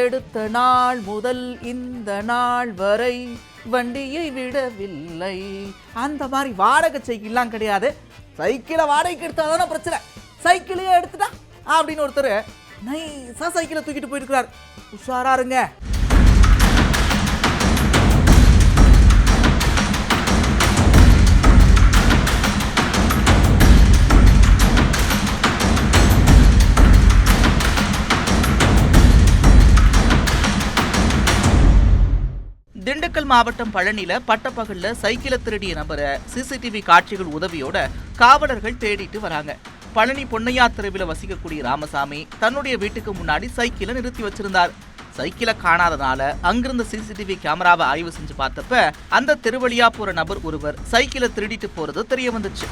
எடுத்த நாள் முதல் இந்த நாள் வரை வண்டியை விடவில்லை. அந்த மாதிரி வாடகை சைக்கிள்லாம் கிடையாது. சைக்கிளை வாடகைக்கு எடுத்தாதான பிரச்சனை, சைக்கிளையே எடுத்துட்டா அப்படின்னு ஒருத்தர் நைஸா சைக்கிளை தூக்கிட்டு போயிருக்கிறார். உஷாரா இருங்க. திண்டுக்கல் மாவட்டம் பழனியில பட்டப்பகல்ல சைக்கிளை திருடிய நபரை சிசிடிவி காட்சிகள் உதவியோட காவலர்கள் தேடிட்டு வராங்க. பழனி பொன்னையா தெருவில் வசிக்கக்கூடிய ராமசாமி தன்னுடைய வீட்டுக்கு முன்னாடி சைக்கிளை நிறுத்தி வச்சிருந்தார். சைக்கிளை காணாதனால அங்கிருந்த சிசிடிவி கேமராவை ஆய்வு செஞ்சு பார்த்தப்ப அந்த தெருவழியா போற நபர் ஒருவர் சைக்கிளை திருடிட்டு போறது தெரிய வந்துச்சு.